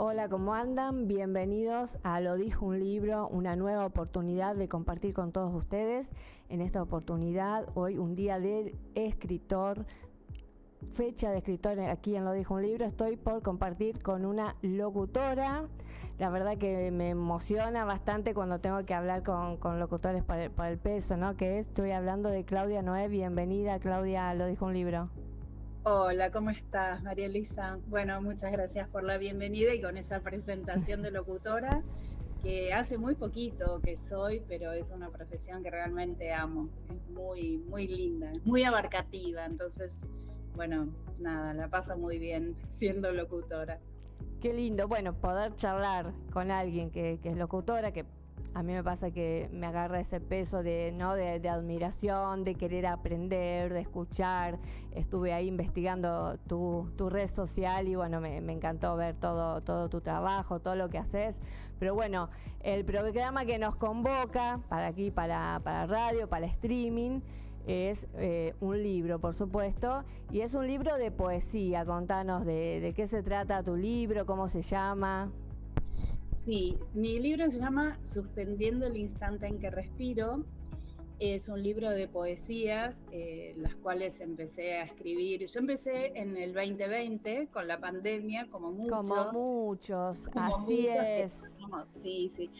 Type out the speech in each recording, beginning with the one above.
Hola, ¿cómo andan? Bienvenidos a Lo dijo un libro, una nueva oportunidad de compartir con todos ustedes. En esta oportunidad, hoy un día de escritor, fecha de escritor aquí en Lo dijo un libro, estoy por compartir con una locutora. La verdad que me emociona bastante cuando tengo que hablar con locutores por el peso, ¿no? Estoy hablando de Claudia Noé. Bienvenida, Claudia, a Lo dijo un libro. Hola, ¿cómo estás, María Elisa? Bueno, muchas gracias por la bienvenida y con esa presentación de locutora, que hace muy poquito que soy, pero es una profesión que realmente amo. Es muy, muy linda, es muy abarcativa. Entonces, bueno, nada, la paso muy bien siendo locutora. Qué lindo, bueno, poder charlar con alguien que es locutora, que a mí me pasa que me agarra ese peso de, ¿no? de admiración, de querer aprender, de escuchar. Estuve ahí investigando tu red social y bueno, me encantó ver todo tu trabajo, todo lo que haces. Pero bueno, el programa que nos convoca para aquí, para radio, para streaming, es un libro, por supuesto, y es un libro de poesía. Contanos de qué se trata tu libro, cómo se llama. Sí, mi libro se llama Suspendiendo el instante en que respiro. Es un libro de poesías, las cuales empecé a escribir. Yo empecé en el 2020 con la pandemia, Como muchos, como así muchos que es. estamos, sí, sí.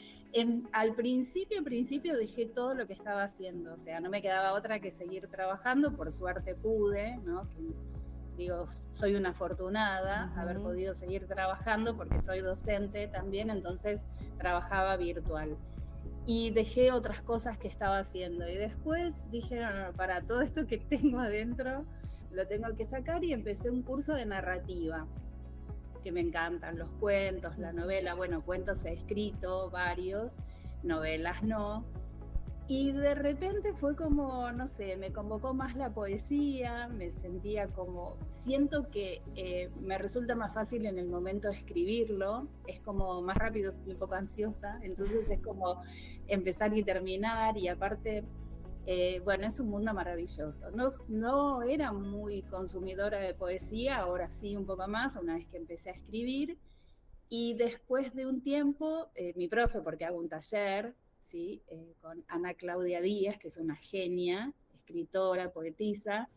Al principio dejé todo lo que estaba haciendo, o sea, no me quedaba otra que seguir trabajando, por suerte pude, ¿no? Digo, soy una afortunada haber Ujú. podido seguir trabajando porque soy docente también, entonces trabajaba virtual y dejé otras cosas que estaba haciendo. Y después dije, no, para todo esto que tengo adentro, lo tengo que sacar y empecé un curso de narrativa, que me encantan los cuentos, la novela. Bueno, cuentos he escrito varios, novelas no. Y de repente fue como, no sé, me convocó más la poesía, me sentía como, siento que me resulta más fácil en el momento de escribirlo, es como más rápido, soy un poco ansiosa, entonces es como empezar y terminar y aparte, bueno, es un mundo maravilloso. No, no era muy consumidora de poesía, ahora sí un poco más, una vez que empecé a escribir. Y después de un tiempo, mi profe, porque hago un taller, ¿sí? Con Ana Claudia Díaz, que es una genia, escritora, poetisa,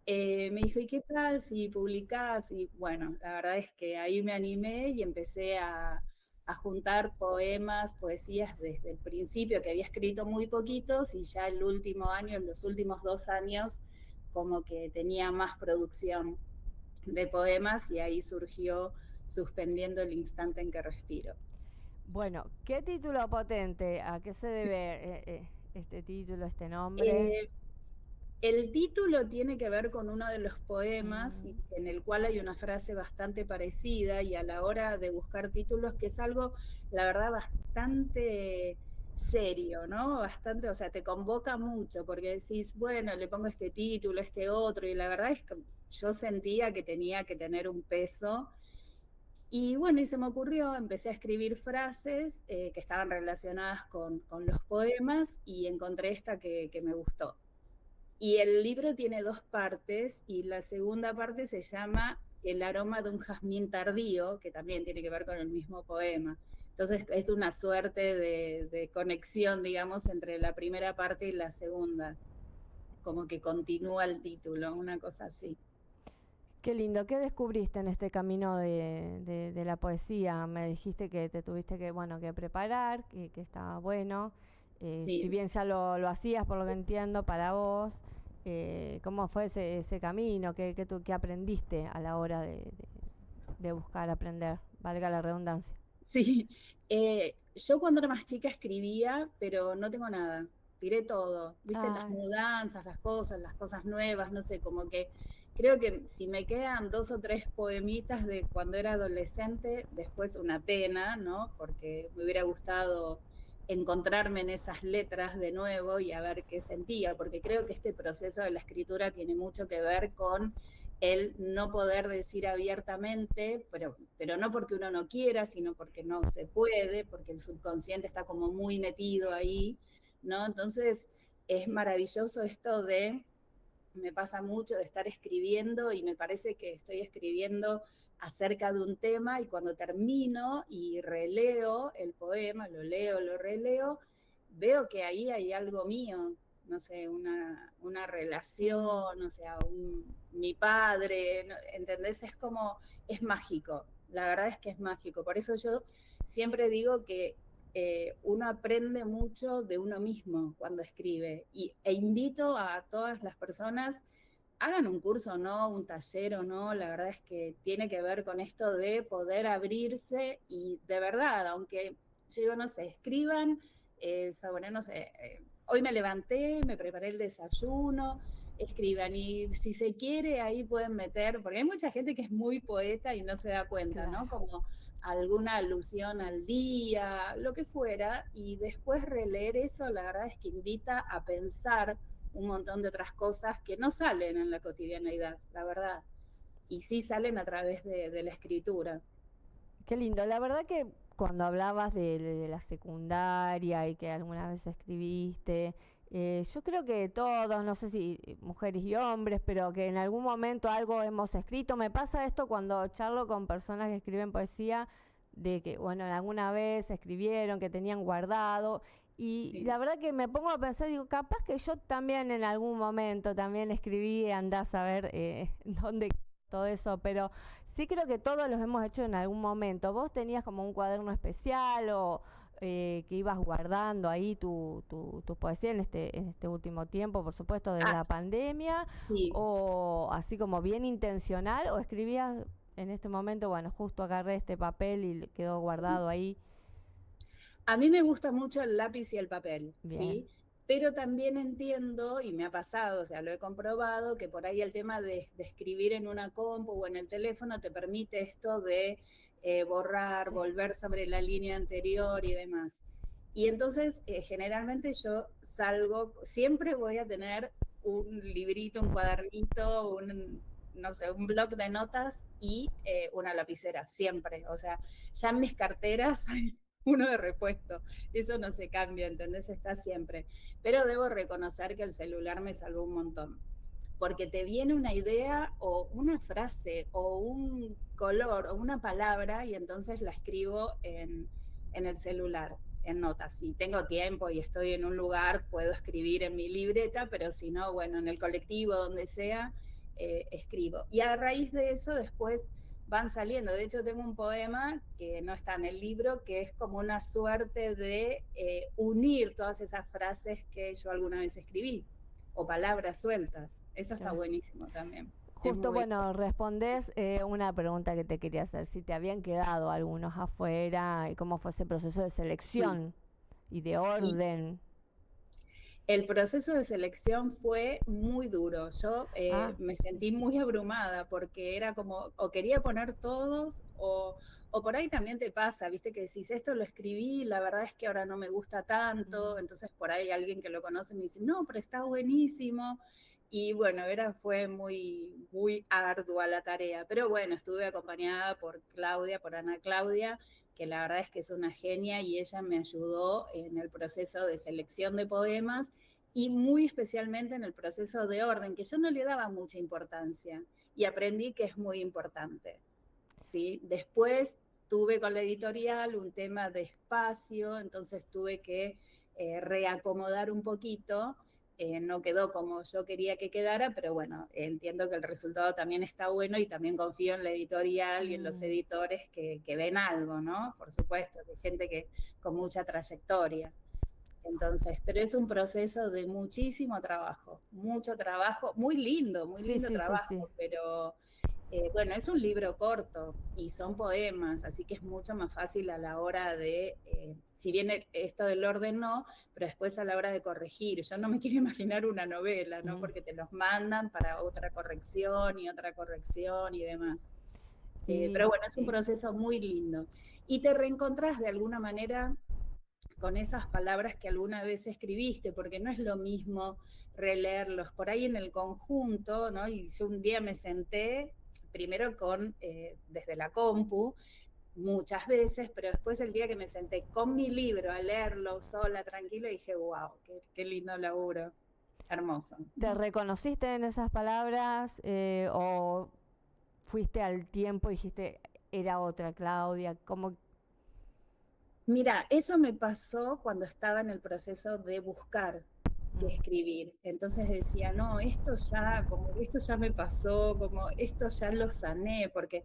me dijo, ¿y qué tal si publicás? Y bueno, la verdad es que ahí me animé y empecé a juntar poemas, poesías desde el principio, que había escrito muy poquitos, y ya el último año, en los últimos 2 años, como que tenía más producción de poemas y ahí surgió Suspendiendo el instante en que respiro. Bueno, qué título potente. ¿A qué se debe este título, este nombre? Eh, el título tiene que ver con uno de los poemas Mm. en el cual hay una frase bastante parecida y a la hora de buscar títulos, que es algo, la verdad, bastante serio, ¿no? Bastante, o sea, te convoca mucho porque decís, bueno, le pongo este título, este otro, y la verdad es que yo sentía que tenía que tener un peso. Y bueno, y se me ocurrió, empecé a escribir frases que estaban relacionadas con los poemas y encontré esta que me gustó. Y el libro tiene dos partes y la segunda parte se llama El aroma de un jazmín tardío, que también tiene que ver con el mismo poema. Entonces es una suerte de conexión, digamos, entre la primera parte y la segunda, como que continúa el título, una cosa así. Qué lindo. ¿Qué descubriste en este camino de la poesía? Me dijiste que te tuviste que, bueno, que preparar, que estaba bueno. Si Sí, bien ya lo hacías, por lo que entiendo, para vos, ¿cómo fue ese camino? ¿Qué aprendiste a la hora de buscar aprender? Valga la redundancia. sí, yo cuando era más chica escribía, pero no tengo nada. Tiré todo, viste, las Ay, mudanzas, las cosas nuevas, no sé, como que creo que si me quedan 2 o 3 poemitas de cuando era adolescente, después una pena, ¿no? Porque me hubiera gustado encontrarme en esas letras de nuevo y a ver qué sentía, porque creo que este proceso de la escritura tiene mucho que ver con el no poder decir abiertamente, pero no porque uno no quiera, sino porque no se puede, porque el subconsciente está como muy metido ahí, ¿no? Entonces es maravilloso esto de, me pasa mucho de estar escribiendo y me parece que estoy escribiendo acerca de un tema y cuando termino y releo el poema, lo leo, lo releo, veo que ahí hay algo mío, no sé, una relación, o sea, mi padre, ¿no? ¿Entendés? Es como, es mágico, la verdad es que es mágico. Por eso yo siempre digo que uno aprende mucho de uno mismo cuando escribe e invito a todas las personas hagan un curso o no, un taller o no, la verdad es que tiene que ver con esto de poder abrirse y de verdad, aunque yo digo, no sé, escriban sobre, no sé, hoy me levanté, me preparé el desayuno, escriban y si se quiere ahí pueden meter, porque hay mucha gente que es muy poeta y no se da cuenta, Claro. ¿no? Como alguna alusión al día, lo que fuera, y después releer eso, la verdad es que invita a pensar un montón de otras cosas que no salen en la cotidianeidad, la verdad, y sí salen a través de la escritura. Qué lindo. La verdad que cuando hablabas de la secundaria y que alguna vez escribiste, yo creo que todos, no sé si mujeres y hombres, pero que en algún momento algo hemos escrito. Me pasa esto cuando charlo con personas que escriben poesía, de que, bueno, alguna vez escribieron, que tenían guardado. Y Sí. la verdad que me pongo a pensar, digo, capaz que yo también en algún momento también escribí, andás a ver dónde todo eso, pero sí creo que todos los hemos hecho en algún momento. ¿Vos tenías como un cuaderno especial o que ibas guardando ahí tu poesía en este último tiempo, por supuesto, de Ah, la pandemia? sí. ¿O así como bien intencional? ¿O escribías en este momento, bueno, justo agarré este papel y quedó Sí. guardado ahí? A mí me gusta mucho el lápiz y el papel, Bien. ¿sí? Pero también entiendo, y me ha pasado, o sea, lo he comprobado, que por ahí el tema de escribir en una compu o en el teléfono te permite esto de borrar, Sí. volver sobre la línea anterior y demás. Y entonces, generalmente yo salgo, siempre voy a tener un librito, un cuadernito, no sé, un bloc de notas y una lapicera, siempre. O sea, ya en mis carteras hay uno de repuesto. Eso no se cambia, ¿entendés? Está siempre. Pero debo reconocer que el celular me salvó un montón. Porque te viene una idea o una frase o un color o una palabra y entonces la escribo en el celular, en notas. Si tengo tiempo y estoy en un lugar, puedo escribir en mi libreta, pero si no, bueno, en el colectivo, donde sea, escribo. Y a raíz de eso después van saliendo. De hecho, tengo un poema que no está en el libro, que es como una suerte de unir todas esas frases que yo alguna vez escribí, o palabras sueltas. Eso está Claro. buenísimo también. Es Justo, muy... bueno, respondés una pregunta que te quería hacer, si te habían quedado algunos afuera y cómo fue ese proceso de Sí. selección y de Y orden. el proceso de selección fue muy duro. Yo Ah, me sentí muy abrumada porque era como, o quería poner todos, o por ahí también te pasa, viste, que decís, esto lo escribí, la verdad es que ahora no me gusta tanto, mm, entonces por ahí alguien que lo conoce me dice, no, pero está buenísimo. Y bueno, fue muy, muy ardua la tarea, pero bueno, estuve acompañada por Claudia, por Ana Claudia, que la verdad es que es una genia y ella me ayudó en el proceso de selección de poemas y muy especialmente en el proceso de orden, que yo no le daba mucha importancia y aprendí que es muy importante. ¿Sí? Después tuve con la editorial un tema de espacio, entonces tuve que reacomodar un poquito. No quedó como yo quería que quedara, pero bueno, entiendo que el resultado también está bueno y también confío en la editorial y en los mm. editores que ven algo, ¿no? Por supuesto, de gente que con mucha trayectoria. Entonces, pero es un proceso de muchísimo trabajo, mucho trabajo, muy Sí, lindo sí, sí, sí. trabajo, pero bueno, es un libro corto y son poemas, así que es mucho más fácil a la hora de, si bien esto del orden no, pero después a la hora de corregir. Yo no me quiero imaginar una novela, ¿no? Mm. Porque te los mandan para otra corrección y demás. Y, Pero bueno, es un proceso muy lindo. Y te reencontrás de alguna manera con esas palabras que alguna vez escribiste, porque no es lo mismo releerlos por ahí en el conjunto, ¿no? Y yo un día me senté, primero desde la compu, muchas veces, pero después el día que me senté con mi libro a leerlo sola, tranquila, dije, wow, qué lindo laburo, hermoso. ¿te reconociste en esas palabras o fuiste al tiempo y dijiste, era otra Claudia? ¿Cómo? Mira, eso me pasó cuando estaba en el proceso de buscar qué Mm, escribir. Entonces decía, no, esto ya, como esto ya me pasó, como esto ya lo sané, porque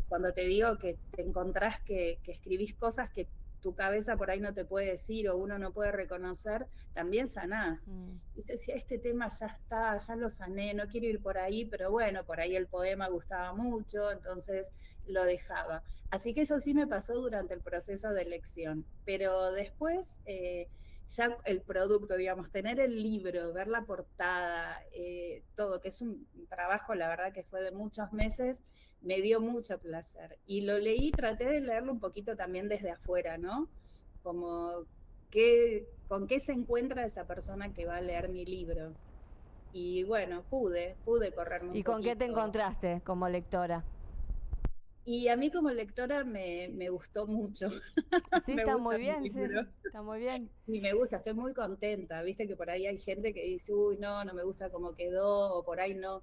cuando te digo que te encontrás que escribís cosas que tu cabeza por ahí no te puede decir o uno no puede reconocer, también sanás. mm, Y yo decía, este tema ya está, ya lo sané, no quiero ir por ahí, pero bueno, por ahí el poema gustaba mucho, entonces lo dejaba. Así que eso sí me pasó durante el proceso de elección, pero después ya el producto, digamos, tener el libro, ver la portada, todo, que es un trabajo, la verdad que fue de muchos meses, me dio mucho placer. Y lo leí, traté de leerlo un poquito también desde afuera, ¿no? Como con qué se encuentra esa persona que va a leer mi libro. Y bueno, pude correrme un ¿Y con qué te poquito. encontraste como lectora? Y a mí como lectora me gustó mucho, Sí, me está gusta muy mi bien, sí, libro. está muy bien. Y me gusta, estoy muy contenta, viste que por ahí hay gente que dice, uy, no, no me gusta cómo quedó, o por ahí no,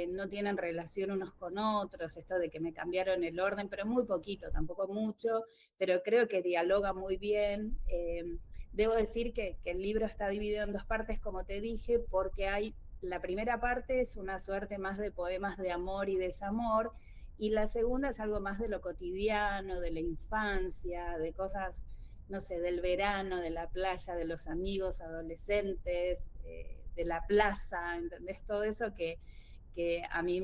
no tienen relación unos con otros, esto de que me cambiaron el orden, pero muy poquito, tampoco mucho, pero creo que dialoga muy bien. Debo decir que el libro está dividido en dos partes, como te dije, porque hay, la primera parte es una suerte más de poemas de amor y desamor, y la segunda es algo más de lo cotidiano, de la infancia, de cosas no sé, del verano, de la playa, de los amigos adolescentes, de la plaza, ¿entendés? Todo eso que a mí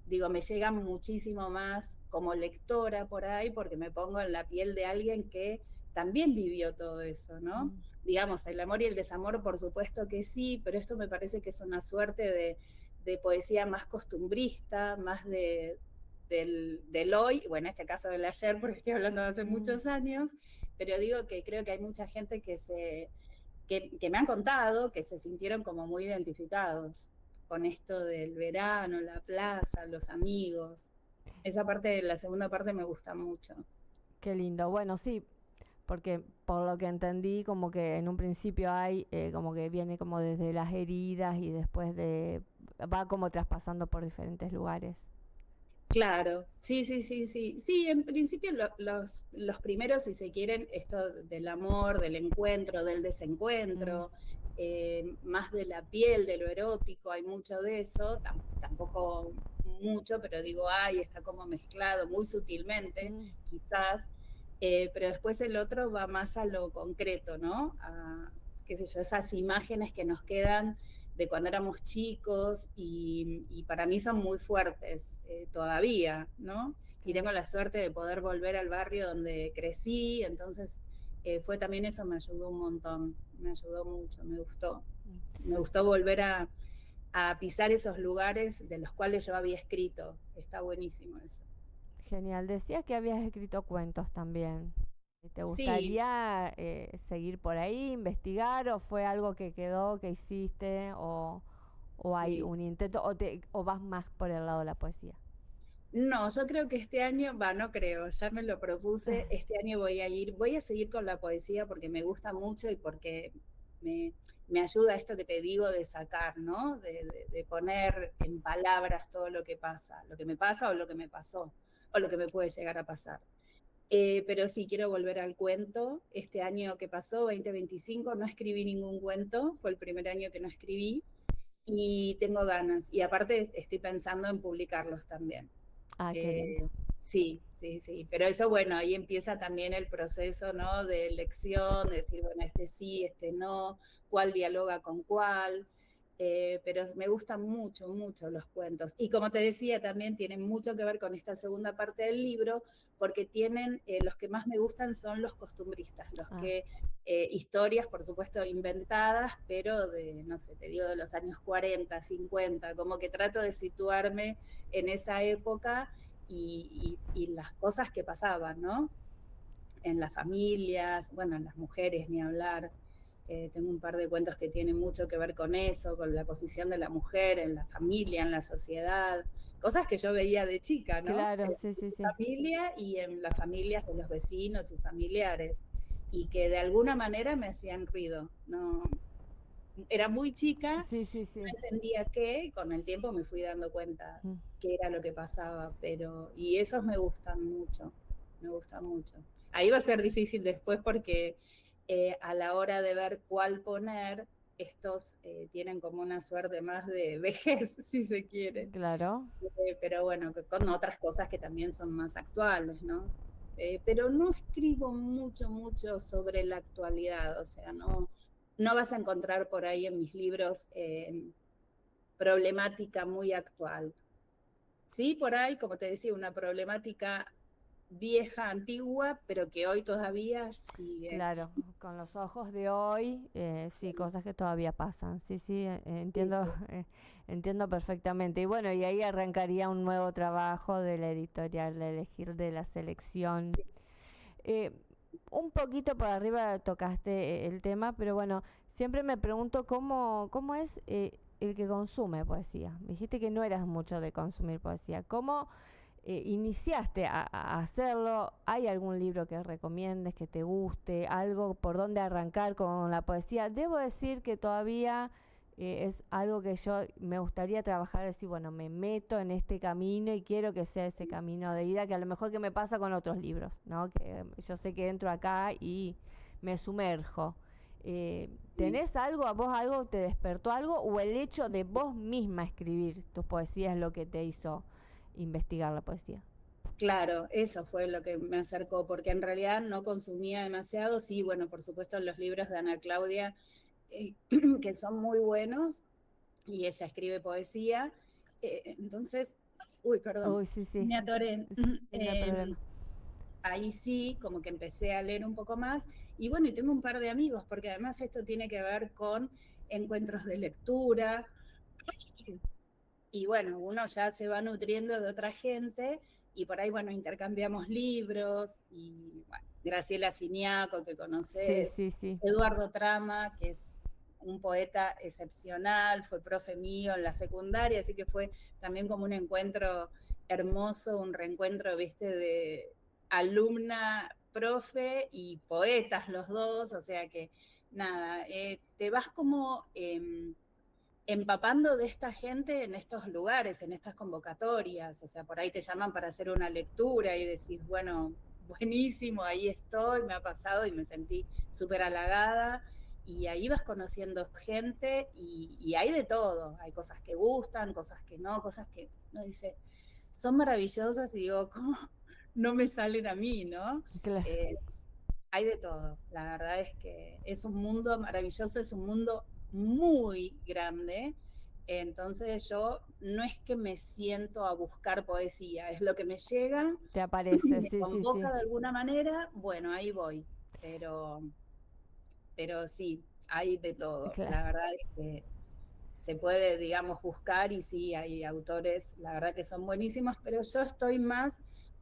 digo, me llega muchísimo más como lectora por ahí, porque me pongo en la piel de alguien que también vivió todo eso, ¿no? Mm. Digamos, el amor y el desamor, por supuesto que sí, pero esto me parece que es una suerte de poesía más costumbrista, más del hoy, bueno, en este caso del ayer, porque estoy hablando de hace Mm. muchos años, pero digo que creo que hay mucha gente que me han contado que se sintieron como muy identificados con esto del verano, la plaza, los amigos. Esa parte de la segunda parte me gusta mucho. Qué lindo. Bueno, sí, porque por lo que entendí, como que en un principio hay, como que viene como desde las heridas y después va como traspasando por diferentes lugares. Claro, sí, sí, sí, sí. Sí, en principio los primeros, si se quieren, esto del amor, del encuentro, del Mm, desencuentro, más de la piel, de lo erótico, hay mucho de eso, tampoco mucho, pero digo, ay, está como mezclado muy sutilmente, mm, quizás, pero después el otro va más a lo concreto, ¿no? A, qué sé yo, esas imágenes que nos quedan de cuando éramos chicos y para mí son muy fuertes todavía, ¿no? Y claro. tengo la suerte de poder volver al barrio donde crecí, entonces fue también eso, me ayudó un montón, me ayudó mucho, Mm. me gustó volver a pisar esos lugares de los cuales yo había escrito, está buenísimo eso. Genial. Decías que habías escrito cuentos también. ¿Te Sí, gustaría seguir por ahí, investigar, o fue algo que quedó, que hiciste, o hay sí. un intento, o vas más por el lado de la poesía? No, yo creo que este año, va, no creo, ya me lo propuse, este año voy a seguir con la poesía porque me gusta mucho y porque me, me ayuda esto que te digo de sacar, ¿no? De poner en palabras todo lo que pasa, lo que me pasa o lo que me pasó, o lo que me puede llegar a pasar. Pero sí, quiero volver al cuento. Este año que pasó, 2025, no escribí ningún cuento, fue el primer año que no escribí y tengo ganas. Y aparte estoy pensando en publicarlos también. Ah, qué lindo. Eh, sí, sí, sí, pero eso, bueno, ahí empieza también el proceso, ¿no? De elección, de decir, bueno, este sí, este no, cuál dialoga con cuál, pero me gustan mucho, mucho los cuentos. Y como te decía, también tienen mucho que ver con esta segunda parte del libro, porque tienen, los que más me gustan son los costumbristas, los Ah, que, historias, por supuesto, inventadas, pero de, no sé, te digo, de los años 40, 50, como que trato de situarme en esa época y las cosas que pasaban, ¿no? En las familias, bueno, en las mujeres, ni hablar. Tengo un par de cuentos que tienen mucho que ver con eso, con la posición de la mujer en la familia, en la sociedad, cosas que yo veía de chica, ¿no? claro, En sí, sí, mi sí. familia y en las familias de los vecinos y familiares, y que de alguna manera me hacían ruido, ¿no? era muy chica, Sí, sí, no sí. entendía qué, y con el tiempo me fui dando cuenta Mm. qué era lo que pasaba, pero, y esos me gustan mucho. Ahí va a ser difícil después porque a la hora de ver cuál poner, estos tienen como una suerte más de vejez, si se quiere. Claro. Pero bueno, con otras cosas que también son más actuales, ¿no? Pero no escribo mucho, mucho sobre la actualidad, o sea, no, no vas a encontrar por ahí en mis libros problemática muy actual. Sí, por ahí, como te decía, una problemática vieja, antigua, pero que hoy todavía sigue. Claro, con los ojos de hoy, sí, Sí, cosas que todavía pasan. Sí, sí, sí, entiendo, sí. entiendo perfectamente. Y bueno, y ahí arrancaría un nuevo trabajo de la editorial, de elegir de la selección. Sí. Eh, un poquito por arriba tocaste el tema, pero bueno, siempre me pregunto cómo es el que consume poesía. Me dijiste que no eras mucho de consumir poesía. ¿Cómo iniciaste a hacerlo? ¿Hay algún libro que recomiendes, que te guste? ¿Algo por dónde arrancar con la poesía? Debo decir que todavía es algo que yo me gustaría trabajar, decir, bueno, me meto en este camino y quiero que sea ese camino de ida, que a lo mejor que me pasa con otros libros, ¿no? Que yo sé que entro acá y me sumerjo. Sí. ¿Tenés algo, a vos algo, te despertó algo o el hecho de vos misma escribir tus poesías es lo que te hizo investigar la poesía? Claro, eso fue lo que me acercó, porque en realidad no consumía demasiado. Sí, bueno, por supuesto los libros de Ana Claudia, eh, que son muy buenos, y ella escribe poesía. Entonces, uy, perdón, Uy, sí, sí, me atoré. sí, no hay problema. Ahí sí, como que empecé a leer un poco más. Y bueno, y tengo un par de amigos, porque además esto tiene que ver con encuentros de lectura. Y bueno, uno ya se va nutriendo de otra gente y por ahí, bueno, intercambiamos libros y bueno, Graciela Siniaco, que Sí, conoces, sí, sí. Eduardo Trama, que es un poeta excepcional, fue profe mío en la secundaria, así que fue también como un encuentro hermoso, un reencuentro, viste, de alumna, profe y poetas los dos, o sea que nada, te vas como empapando de esta gente en estos lugares, en estas convocatorias, o sea, por ahí te llaman para hacer una lectura y decís, bueno, buenísimo, ahí estoy, me ha pasado y me sentí súper halagada. Y ahí vas conociendo gente y hay de todo. Hay cosas que gustan, cosas que no, cosas que uno dice, son maravillosas y digo, ¿cómo no me salen a mí, no? Claro. Eh, hay de todo. La verdad es que es un mundo maravilloso, es un mundo muy grande. Entonces yo no es que me siento a buscar poesía, es lo que me llega, Te aparece, me sí, sí, sí. convoca de alguna manera, bueno, ahí voy. Pero, pero sí, hay de todo. Claro. La verdad es que se puede, digamos, buscar y sí, hay autores, la verdad que son buenísimos, pero yo estoy más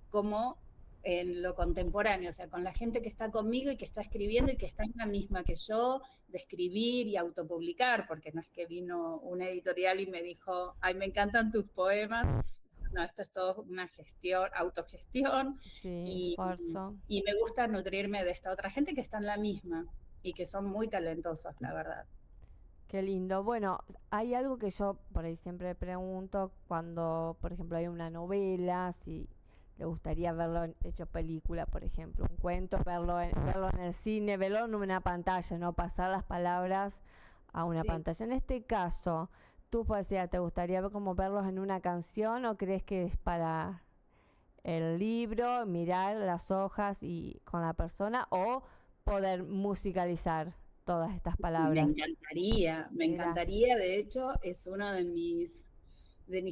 como en lo contemporáneo, o sea, con la gente que está conmigo y que está escribiendo y que está en la misma que yo, de escribir y autopublicar, porque no es que vino una editorial y me dijo, ay, me encantan tus poemas. No, esto es todo una gestión, autogestión, Sí, y, esfuerzo. y me gusta nutrirme de esta otra gente que está en la misma y que son muy talentosos, la verdad. Qué lindo. Bueno, hay algo que yo por ahí siempre pregunto cuando, por ejemplo, hay una novela, si le gustaría verlo hecho película, por ejemplo, un cuento, verlo en el cine, verlo en una pantalla, no pasar las palabras a una Sí. pantalla. En este caso, ¿tú poesía te gustaría ver como verlos en una canción o crees que es para el libro, mirar las hojas y con la persona o poder musicalizar todas estas palabras? Me Mira, encantaría, de hecho, es uno de mis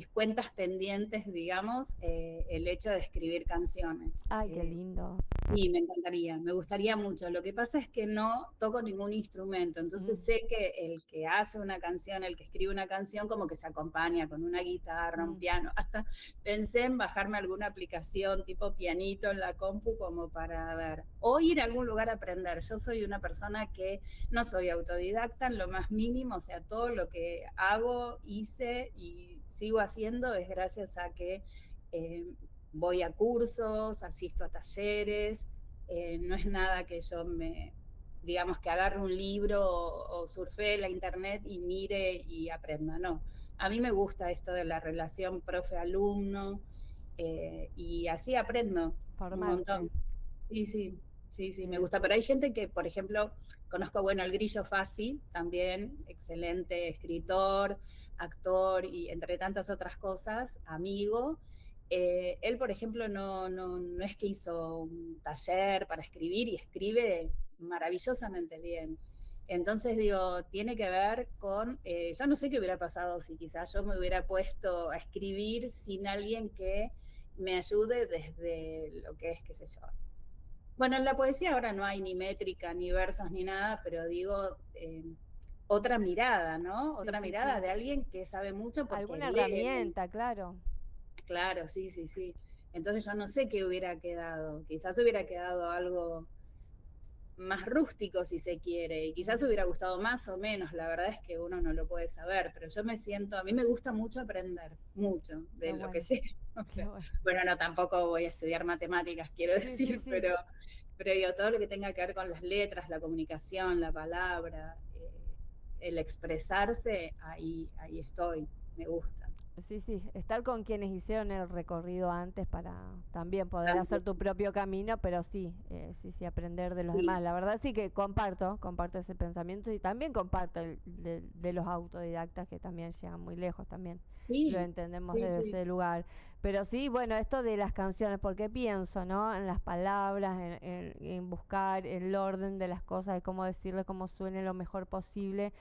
cuentas pendientes, digamos, el hecho de escribir canciones. ay, qué lindo. Sí, me encantaría, me gustaría mucho. Lo que pasa es que no toco ningún instrumento, Mm, entonces sé que el que hace una canción, el que escribe una canción, como que se acompaña con una guitarra, un mm. piano. Hasta pensé en bajarme alguna aplicación tipo pianito en la compu como para ver, o ir a algún lugar a aprender. Yo soy una persona que no soy autodidacta en lo más mínimo, o sea, todo lo que hago, hice y sigo haciendo es gracias a que eh, voy a cursos, asisto a talleres, no es nada que yo digamos, que agarre un libro o surfee la internet y mire y aprenda, no. A mí me gusta esto de la relación profe-alumno, y así aprendo un Formarse. montón. Sí, sí, sí, sí, me Bien. gusta. Pero hay gente que, por ejemplo, conozco, bueno, el Grillo Fassi, también, excelente escritor, actor y entre tantas otras cosas, amigo. Él, por ejemplo, no es que hizo un taller para escribir y escribe maravillosamente bien. Entonces, digo, tiene que ver con, yo no sé qué hubiera pasado si quizás yo me hubiera puesto a escribir sin alguien que me ayude desde lo que es, qué sé yo. Bueno, en la poesía ahora no hay ni métrica, ni versos, ni nada, pero digo, otra mirada, ¿no? Sí, Otra sí, mirada sí. de alguien que sabe mucho porque Alguna lee herramienta, mucho. claro. Claro, sí, sí, sí. Entonces yo no sé qué hubiera quedado. Quizás hubiera quedado algo más rústico si se quiere, y quizás Ujú. hubiera gustado más o menos, la verdad es que uno no lo puede saber, pero yo me siento, a mí me gusta mucho aprender, mucho, Qué de lo que bueno, sé. O qué sea, bueno. bueno, no, tampoco voy a estudiar matemáticas, quiero Sí, sí, decir, sí. pero digo, todo lo que tenga que ver con las letras, la comunicación, la palabra, el expresarse, ahí estoy, me gusta. Sí, sí, estar con quienes hicieron el recorrido antes para también poder hacer También, tu propio camino, pero sí, sí, sí, aprender de los sí, demás. La verdad sí que comparto ese pensamiento y también comparto el de los autodidactas que también llegan muy lejos, también lo sí, entendemos sí, desde sí, ese lugar. Pero sí, bueno, esto de las canciones, porque pienso, ¿no? En las palabras, en buscar el orden de las cosas, de cómo decirle, cómo suene lo mejor posible.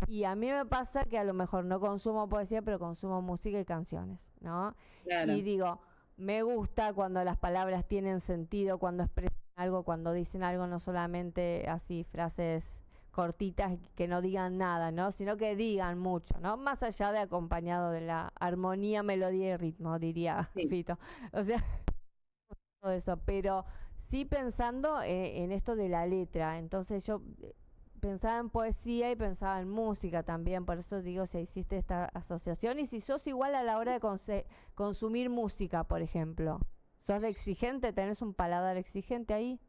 Y a mí me pasa que a lo mejor no consumo poesía, pero consumo música y canciones, ¿no? Y claro, digo, me gusta cuando las palabras tienen sentido, cuando expresan algo, cuando dicen algo, no solamente así frases cortitas que no digan nada, ¿no? Sino que digan mucho, ¿no? Más allá de acompañado de la armonía, melodía y ritmo, diría sí. Fito. O sea, todo eso, pero sí pensando en esto de la letra. Entonces yo pensaba en poesía y pensaba en música también, por eso digo si hiciste esta asociación y si sos igual a la hora de consumir música, por ejemplo. ¿Sos de exigente? ¿Tenés un paladar exigente ahí?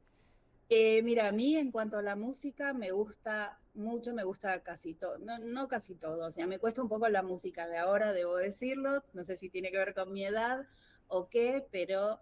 Mira, a mí en cuanto a la música me gusta mucho, me gusta casi todo, no, no casi todo, o sea, me cuesta un poco la música de ahora, debo decirlo, no sé si tiene que ver con mi edad o qué, pero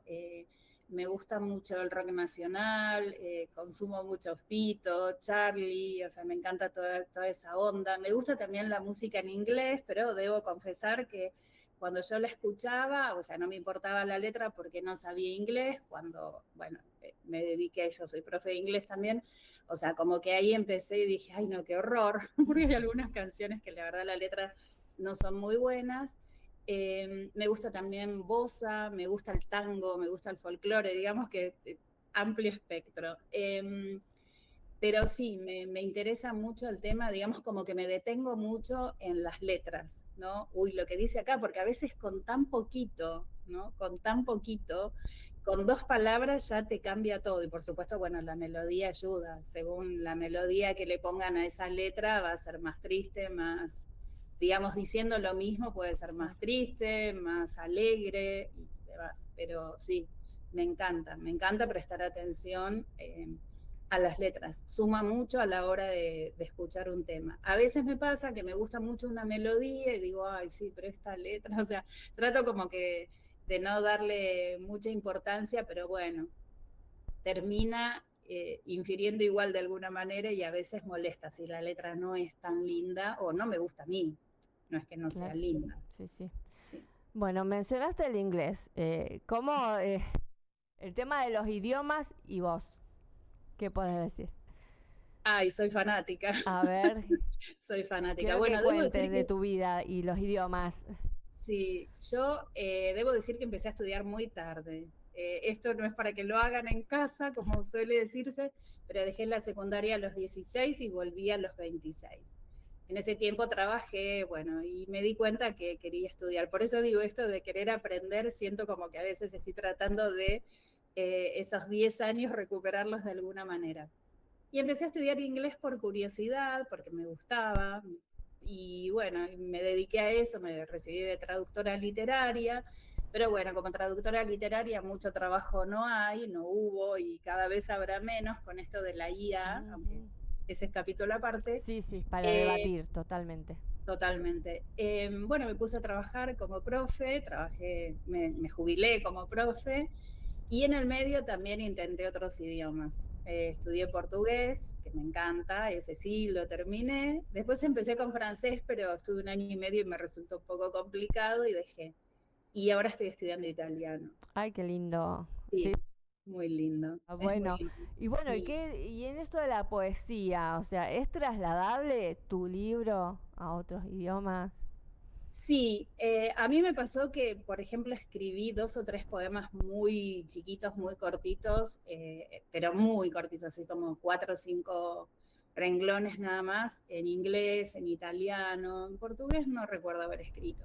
me gusta mucho el rock nacional, consumo mucho Fito, Charlie, o sea, me encanta toda esa onda, me gusta también la música en inglés, pero debo confesar que cuando yo la escuchaba, o sea, no me importaba la letra porque no sabía inglés, cuando, bueno, me dediqué, yo soy profe de inglés también, o sea, como que ahí empecé y dije, ay no, qué horror, porque hay algunas canciones que la verdad la letra no son muy buenas. Me gusta también bossa, me gusta el tango, me gusta el folclore, digamos que amplio espectro. Pero sí, me interesa mucho el tema, digamos como que me detengo mucho en las letras, ¿no? Uy, lo que dice acá, porque a veces con tan poquito, ¿no? Con tan poquito, con dos palabras ya te cambia todo. Y por supuesto, bueno, la melodía ayuda. Según la melodía que le pongan a esa letra, va a ser más triste, más, digamos, diciendo lo mismo, puede ser Claro. más triste, más alegre y demás. Pero sí, me encanta prestar atención. A las letras, suma mucho a la hora de escuchar un tema. A veces me pasa que me gusta mucho una melodía y digo, ay, sí, pero esta letra, o sea, trato como que de no darle mucha importancia, pero bueno, termina infiriendo igual de alguna manera y a veces molesta si la letra no es tan linda o no me gusta a mí, no es que no sea Claro. linda. Sí, sí. Sí. Bueno, mencionaste el inglés. ¿Cómo el tema de los idiomas y vos? ¿Qué podés decir? Ay, soy fanática, A ver, soy fanática. quiero que Bueno, debo cuentes decir de que tu vida y los idiomas. sí, yo debo decir que empecé a estudiar muy tarde. Esto no es para que lo hagan en casa, como suele decirse, pero dejé la secundaria a los 16 y volví a los 26. En ese tiempo trabajé, bueno, y me di cuenta que quería estudiar. Por eso digo esto de querer aprender, siento como que a veces estoy tratando de esos 10 años recuperarlos de alguna manera. Y empecé a estudiar inglés por curiosidad, porque me gustaba. Y bueno, me dediqué a eso, me recibí de traductora literaria. Pero bueno, como traductora literaria mucho trabajo no hay, no hubo y cada vez habrá menos con esto de la IA, aunque Ujú. ese es capítulo aparte. Sí, sí, para Eh, debatir totalmente. Totalmente. Bueno, me puse a trabajar como profe, me jubilé como profe y en el medio también intenté otros idiomas. Estudié portugués, que me encanta, ese sí lo terminé. Después empecé con francés, pero estuve un año y medio y me resultó un poco complicado y dejé. Y ahora estoy estudiando italiano. Ay, qué lindo. Sí, Sí, muy lindo, es muy bueno. lindo. Y bueno, Y y en esto de la poesía? O sea, ¿es trasladable tu libro a otros idiomas? sí, a mí me pasó que, por ejemplo, escribí 2 o 3 poemas muy chiquitos, muy cortitos, pero muy cortitos, así como 4 o 5 renglones nada más, en inglés, en italiano, en portugués no recuerdo haber escrito.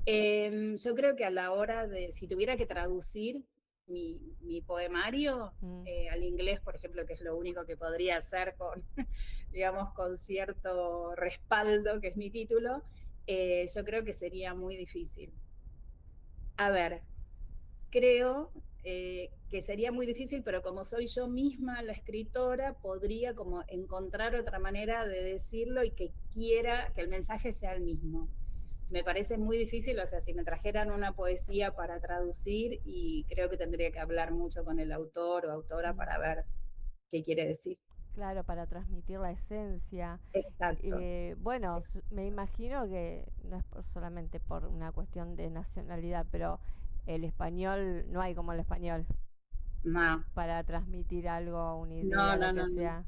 Yo creo que a la hora de, si tuviera que traducir mi poemario Mm, al inglés, por ejemplo, que es lo único que podría hacer con, digamos, con cierto respaldo, que es mi título, yo creo que sería muy difícil. A ver, creo que sería muy difícil, pero como soy yo misma la escritora, podría como encontrar otra manera de decirlo y que quiera que el mensaje sea el mismo. Me parece muy difícil, o sea, si me trajeran una poesía para traducir, y creo que tendría que hablar mucho con el autor o autora mm. para ver qué quiere decir. Claro, para transmitir la esencia. Exacto. Bueno, me imagino que no es solamente por una cuestión de nacionalidad, pero el español, no hay como el español No, para transmitir algo, una no, idea, lo no, que no, no. sea.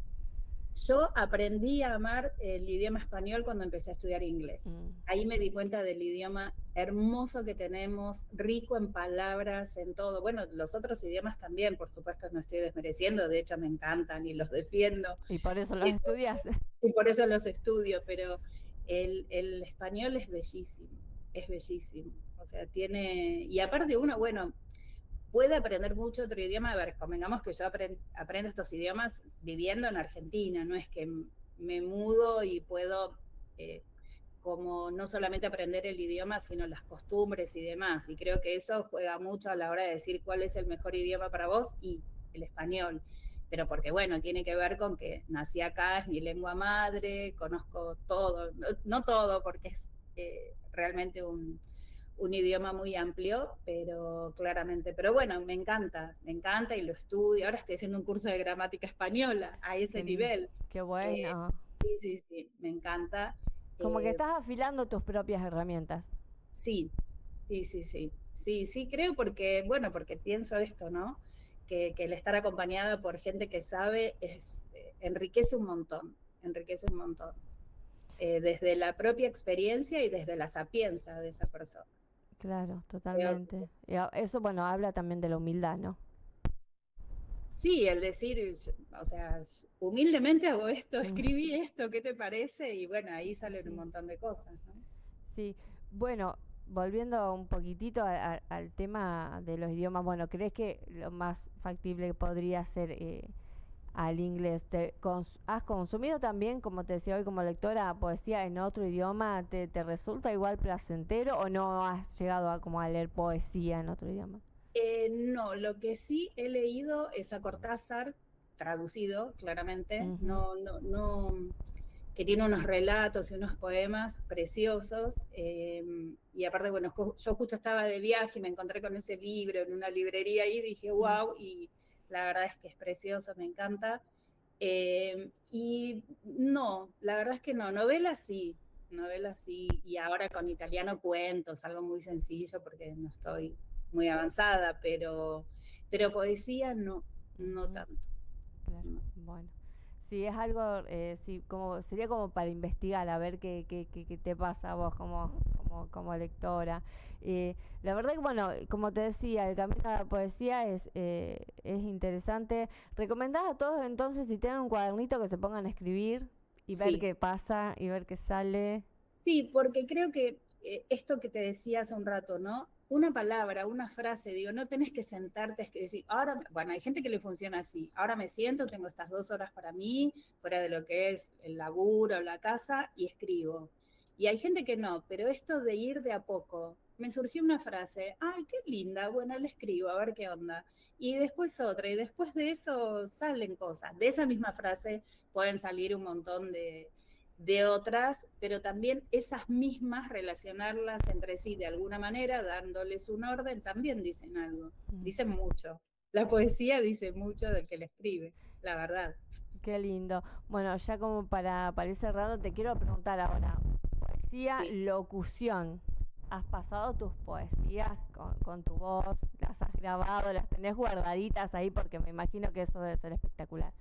Yo aprendí a amar el idioma español cuando empecé a estudiar inglés. Mm, Ahí me di cuenta del idioma hermoso que tenemos, rico en palabras, en todo. Bueno, los otros idiomas también, por supuesto, no estoy desmereciendo, de hecho me encantan y los defiendo. y por eso los Y, estudias. y por eso los estudio, pero el español es bellísimo, es bellísimo. O sea, tiene, y aparte uno, bueno, puede aprender mucho otro idioma. A ver, convengamos que yo aprendo estos idiomas viviendo en Argentina, no es que me mudo y puedo como no solamente aprender el idioma, sino las costumbres y demás. Y creo que eso juega mucho a la hora de decir cuál es el mejor idioma para vos, y el español. Pero porque, bueno, tiene que ver con que nací acá, es mi lengua madre, conozco todo, no, no todo, porque es realmente un idioma muy amplio, pero claramente, pero bueno, me encanta y lo estudio. Ahora estoy haciendo un curso de gramática española a ese Qué lindo, nivel. qué Eh, bueno. sí, sí, sí, me encanta. Como que Eh, estás afilando tus propias herramientas. sí, sí, sí, sí, sí, sí, creo porque, bueno, porque pienso esto, ¿no? Que el estar acompañada por gente que sabe enriquece un montón, enriquece un montón. Desde la propia experiencia y desde la sapienza de esa persona. Claro, Creo. totalmente. Y eso, bueno, habla también de la humildad, ¿no? Sí, el decir, o sea, humildemente hago esto, Mm, escribí esto, ¿qué te parece? Y bueno, ahí salen un sí. montón de cosas, ¿no? Sí, bueno, volviendo un poquitito al tema de los idiomas, bueno, ¿crees que lo más factible podría ser al inglés? ¿Has consumido también, como te decía hoy como lectora, poesía en otro idioma? ¿Te resulta igual placentero o no has llegado a como a leer poesía en otro idioma? No, lo que sí he leído es a Cortázar, traducido claramente, Ujú, que tiene unos relatos y unos poemas preciosos. Y aparte, bueno, yo justo estaba de viaje y me encontré con ese libro en una librería y dije, mm, wow, y la verdad es que es precioso, me encanta. Y no, la verdad es que no, novelas sí, y ahora con italiano cuentos, algo muy sencillo porque no estoy muy avanzada, pero poesía no, no ujú, tanto. claro, No. bueno. Sí, es algo, sí, como, sería como para investigar, a ver qué te pasa a vos como lectora. La verdad que, bueno, como te decía, el camino a la poesía es interesante. ¿Recomendás a todos entonces, si tienen un cuadernito, que se pongan a escribir y ver Sí, qué pasa y ver qué sale? sí, porque creo que esto que te decía hace un rato, ¿no? Una palabra, una frase, digo, no tenés que sentarte a escribir. Ahora, bueno, hay gente que le funciona así. Ahora me siento, tengo estas 2 horas para mí, fuera de lo que es el laburo, la casa, y escribo. Y hay gente que no, pero esto de ir de a poco, me surgió una frase, ay, qué linda, bueno, le escribo, a ver qué onda. Y después otra, y después de eso salen cosas. De esa misma frase pueden salir un montón de otras, pero también esas mismas relacionarlas entre sí de alguna manera, dándoles un orden, también dicen algo, dicen mucho. La poesía dice mucho del que la escribe, la verdad. Qué lindo. Bueno, ya como para ir cerrando, te quiero preguntar ahora, poesía, Sí. locución. ¿Has pasado tus poesías con tu voz? ¿Las has grabado? ¿Las tenés guardaditas ahí? Porque me imagino que eso debe ser espectacular.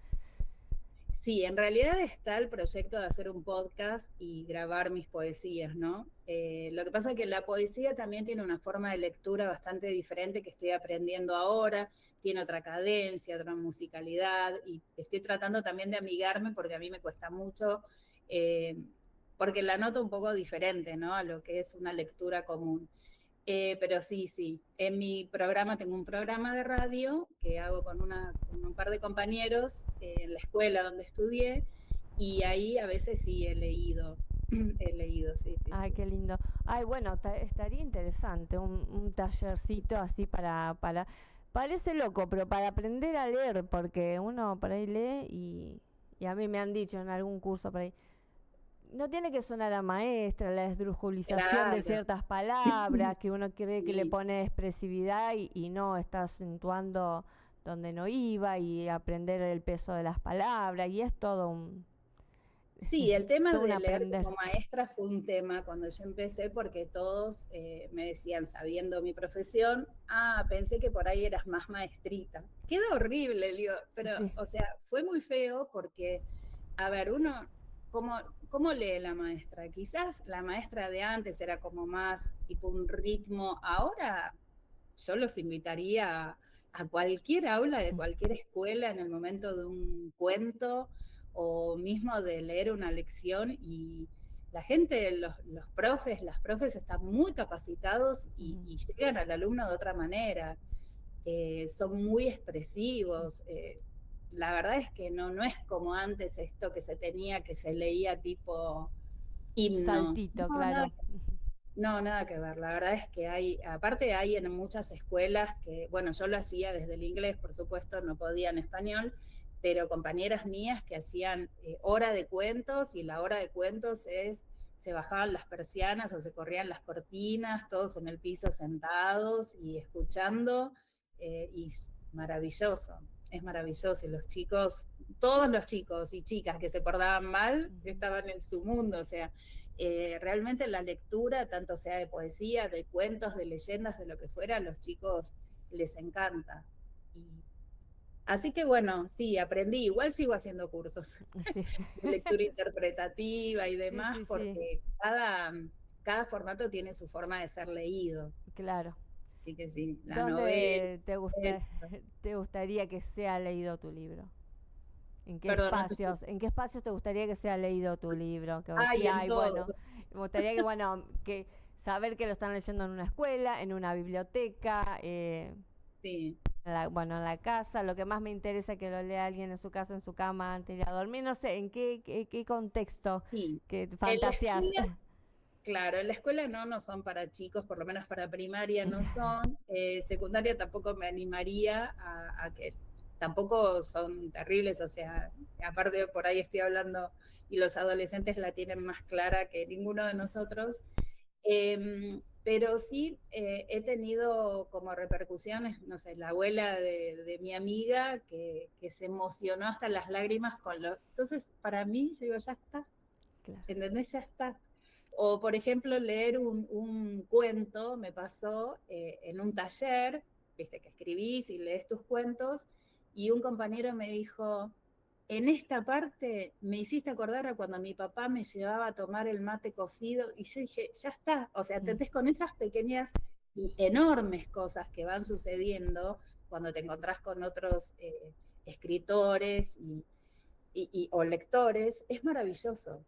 Sí, en realidad está el proyecto de hacer un podcast y grabar mis poesías, ¿no? Lo que pasa es que la poesía también tiene una forma de lectura bastante diferente que estoy aprendiendo ahora, tiene otra cadencia, otra musicalidad, y estoy tratando también de amigarme porque a mí me cuesta mucho, eh, porque la noto un poco diferente, ¿no? A lo que es una lectura común. Pero sí, sí. En mi programa tengo un programa de radio que hago con un par de compañeros en la escuela donde estudié y ahí a veces sí he leído. He leído, sí, sí, Ay, sí. qué lindo. Ay, bueno, estaría interesante un tallercito así parece loco, pero para aprender a leer, porque uno por ahí lee y a mí me han dicho en algún curso por ahí, no tiene que sonar a maestra, la esdrujulización de Claro, ciertas palabras, que uno cree que le sí. pone expresividad y no, está acentuando donde no iba y aprender el peso de las palabras y es todo Sí, el tema todo un de leer aprender. como maestra fue un tema cuando yo empecé porque todos me decían, sabiendo mi profesión, pensé que por ahí eras más maestrita. Queda horrible, digo, pero, Sí, o sea, fue muy feo porque, a ver, uno, ¿cómo, cómo lee la maestra? Quizás la maestra de antes era como más tipo un ritmo. Ahora yo los invitaría a cualquier aula de cualquier escuela en el momento de un cuento o mismo de leer una lección y la gente, los profes, las profes están muy capacitados y llegan al alumno de otra manera, son muy expresivos. La verdad es que no es como antes esto que se tenía, que se leía tipo himno. saltito, No, nada claro. no, nada que ver. La verdad es que hay, aparte hay en muchas escuelas que, bueno, yo lo hacía desde el inglés, por supuesto, no podía en español, pero compañeras mías que hacían hora de cuentos y la hora de cuentos es, se bajaban las persianas o se corrían las cortinas, todos en el piso sentados y escuchando, y maravilloso, es maravilloso. Y los chicos, todos los chicos y chicas que se portaban mal, estaban en su mundo, o sea, realmente la lectura, tanto sea de poesía, de cuentos, de leyendas, de lo que fuera, a los chicos les encanta. Y, así que bueno, sí, aprendí, igual sigo haciendo cursos Sí, de lectura interpretativa y sí, demás, sí, sí, porque cada formato tiene su forma de ser leído. claro. Así que sí, la novela, ¿Dónde te gustaría que sea leído tu libro? perdón, no te En qué espacios te gustaría que sea leído tu libro? Que vos decís, ay, en ay, bueno, todos, me gustaría que, bueno, que saber que lo están leyendo en una escuela, en una biblioteca, sí. bueno, en la casa. Lo que más me interesa es que lo lea alguien en su casa, en su cama, antes de ir a dormir. No sé, ¿en qué contexto Sí, que en la fantaseas? escuela, claro, en la escuela no son para chicos, por lo menos para primaria no son. Secundaria tampoco me animaría a que tampoco son terribles, o sea, aparte por ahí estoy hablando y los adolescentes la tienen más clara que ninguno de nosotros. Pero sí he tenido como repercusiones, no sé, la abuela de mi amiga que se emocionó hasta las lágrimas con lo... Entonces, para mí, yo digo, ya está, Claro. ¿entendés? Ya está. O, por ejemplo, leer un cuento, me pasó en un taller, viste, que escribís y lees tus cuentos, y un compañero me dijo, en esta parte me hiciste acordar a cuando mi papá me llevaba a tomar el mate cocido, y yo dije, ya está, o sea, Mm, te con esas pequeñas y enormes cosas que van sucediendo cuando te encontrás con otros escritores o lectores, es maravilloso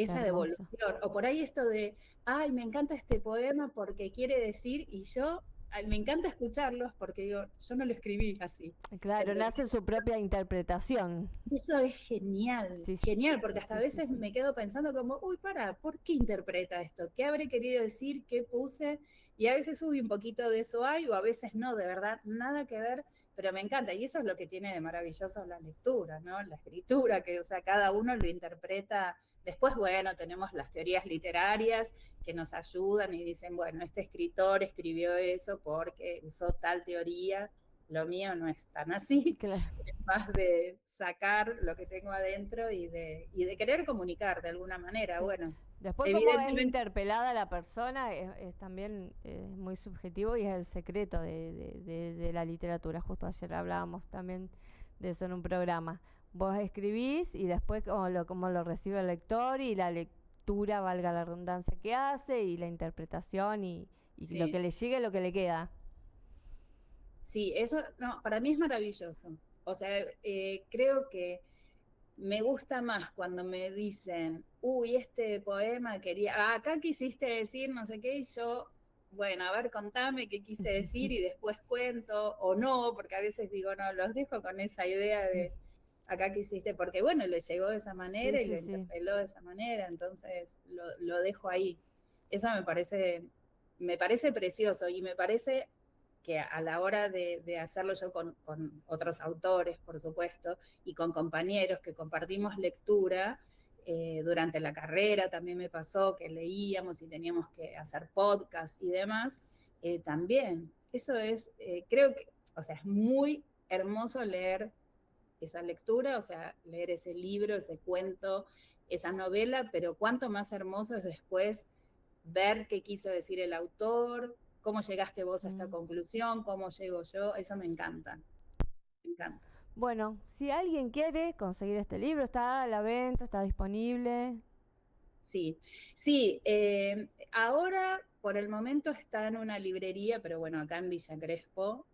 qué esa hermoso. devolución. O por ahí esto de, ay, me encanta este poema porque quiere decir, y yo me encanta escucharlos porque digo, yo no lo escribí así. Claro, nace su propia interpretación. Eso es genial, Sí, genial, porque hasta a sí, veces sí. me quedo pensando como, uy, ¿por qué interpreta esto? ¿Qué habré querido decir? ¿Qué puse? Y a veces uy, un poquito de eso hay, o a veces no, de verdad, nada que ver, pero me encanta. Y eso es lo que tiene de maravilloso la lectura, ¿no? La escritura, que, o sea, cada uno lo interpreta. Después, bueno, tenemos las teorías literarias que nos ayudan y dicen, bueno, este escritor escribió eso porque usó tal teoría. Lo mío no es tan así, Claro. es más de sacar lo que tengo adentro y de querer comunicar de alguna manera. Sí. Bueno, Después, cómo es evidentemente, interpelada la persona es también muy subjetivo y es el secreto de la literatura. Justo ayer hablábamos también de eso en un programa. Vos escribís y después cómo lo recibe el lector y la lectura, valga la redundancia, que hace y la interpretación y lo que sí, le llegue, lo que le queda. sí, eso no, para mí es maravilloso. O sea, creo que me gusta más cuando me dicen, uy, este poema quería, acá quisiste decir no sé qué, y yo, bueno, a ver, contame qué quise decir y después cuento, o no, porque a veces digo, no, los dejo con esa idea de acá quisiste, porque bueno, le llegó de esa Sí, manera y sí, lo sí. interpeló de esa manera, entonces lo dejo ahí. Eso me parece precioso y me parece que a la hora de hacerlo yo con otros autores, por supuesto, y con compañeros que compartimos lectura, durante la carrera también me pasó que leíamos y teníamos que hacer podcast y demás, también. Eso es, creo que, o sea, es muy hermoso leer esa lectura, o sea, leer ese libro, ese cuento, esa novela, pero cuánto más hermoso es después ver qué quiso decir el autor, cómo llegaste vos a esta Mm. conclusión, cómo llego yo, eso me encanta, me encanta. Bueno, si alguien quiere conseguir este libro, está a la venta, está disponible. Sí, sí, ahora por el momento está en una librería, pero bueno, acá en Villa Crespo.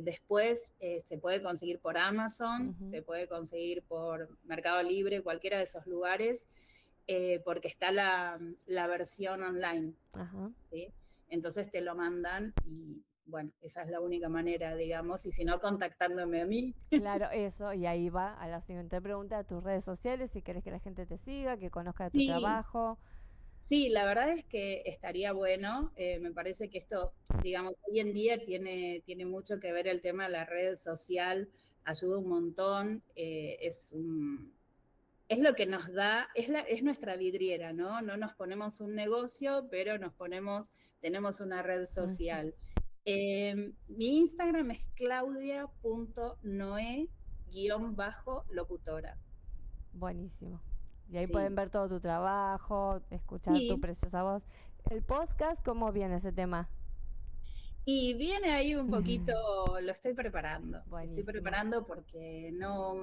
Después se puede conseguir por Amazon, Ujú. se puede conseguir por Mercado Libre, cualquiera de esos lugares, porque está la versión online, Ajá. ¿sí? Entonces te lo mandan y bueno, esa es la única manera, digamos, y si no, contactándome a mí. Claro, eso, y ahí va a la siguiente pregunta, tus redes sociales, si querés que la gente te siga, que conozca de tu Sí, trabajo. sí, la verdad es que estaría bueno. Me parece que esto, digamos, hoy en día tiene mucho que ver el tema de la red social, ayuda un montón, es lo que nos da, es nuestra vidriera, ¿no? No nos ponemos un negocio, pero tenemos una red Ujú. social. Mi Instagram es claudia.noe_locutora. Buenísimo. Y ahí pueden Sí, ver todo tu trabajo, escuchar tu sí, preciosa voz. El podcast, ¿cómo viene ese tema? y viene ahí un poquito, lo estoy Buenísimo. preparando porque no,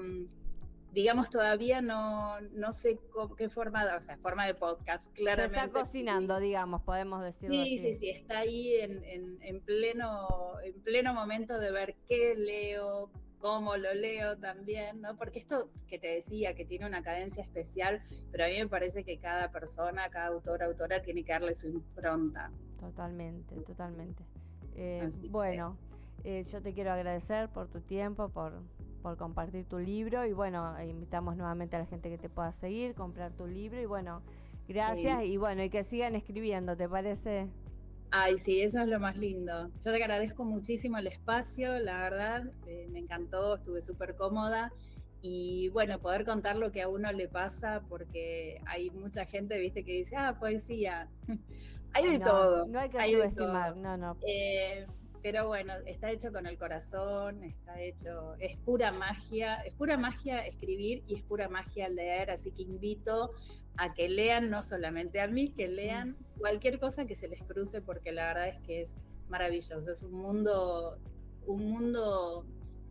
digamos, todavía no sé qué forma, o sea, forma de podcast, Se está claramente. cocinando, digamos, podemos decirlo Sí, sí, así. sí, está ahí en pleno momento de ver qué leo, cómo lo leo también, ¿no? Porque esto que te decía, que tiene una cadencia especial, pero a mí me parece que cada persona, cada autor, autora, tiene que darle su impronta. Totalmente, totalmente. Así que, Bueno, yo te quiero agradecer por tu tiempo, por compartir tu libro y bueno, invitamos nuevamente a la gente que te pueda seguir, comprar tu libro y bueno, sí. gracias y bueno, y que sigan escribiendo, ¿te parece? Ay, sí, eso es lo más lindo. Yo te agradezco muchísimo el espacio, la verdad, me encantó, estuve súper cómoda y bueno, poder contar lo que a uno le pasa, porque hay mucha gente, viste, que dice, ah, poesía. Hay de No, todo, no hay que hay de subestimar, todo. no, no. Eh, pero bueno, está hecho con el corazón, está hecho, es pura magia escribir y es pura magia leer, así que invito a que lean, no solamente a mí, que Mm. lean cualquier cosa que se les cruce, porque la verdad es que es maravilloso, es un mundo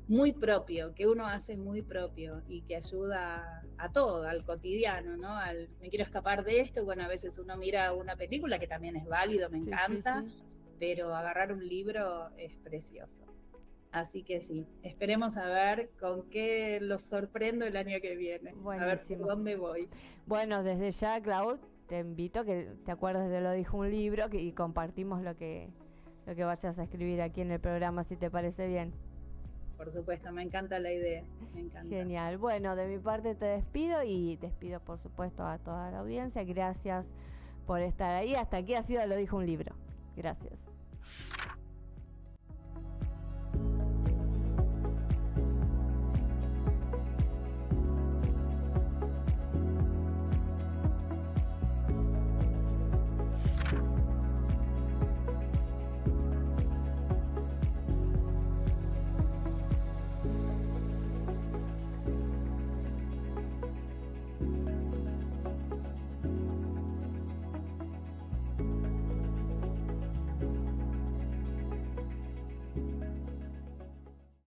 muy propio, que uno hace muy propio y que ayuda a todo, al cotidiano, ¿no? Me quiero escapar de esto, bueno, a veces uno mira una película que también es válido, me Sí, sí, encanta, sí. pero agarrar un libro es precioso. Así que sí, esperemos a ver con qué los sorprendo el año que viene, a ver por Buenísimo. dónde voy. Bueno, desde ya, Clau, te invito a que te acuerdes de Lo dijo un libro y compartimos lo que vayas a escribir aquí en el programa, si te parece bien. Por supuesto, me encanta la idea, me encanta. Genial. Bueno, de mi parte te despido y despido por supuesto a toda la audiencia. Gracias por estar ahí. Hasta aquí ha sido Lo dijo un libro. Gracias.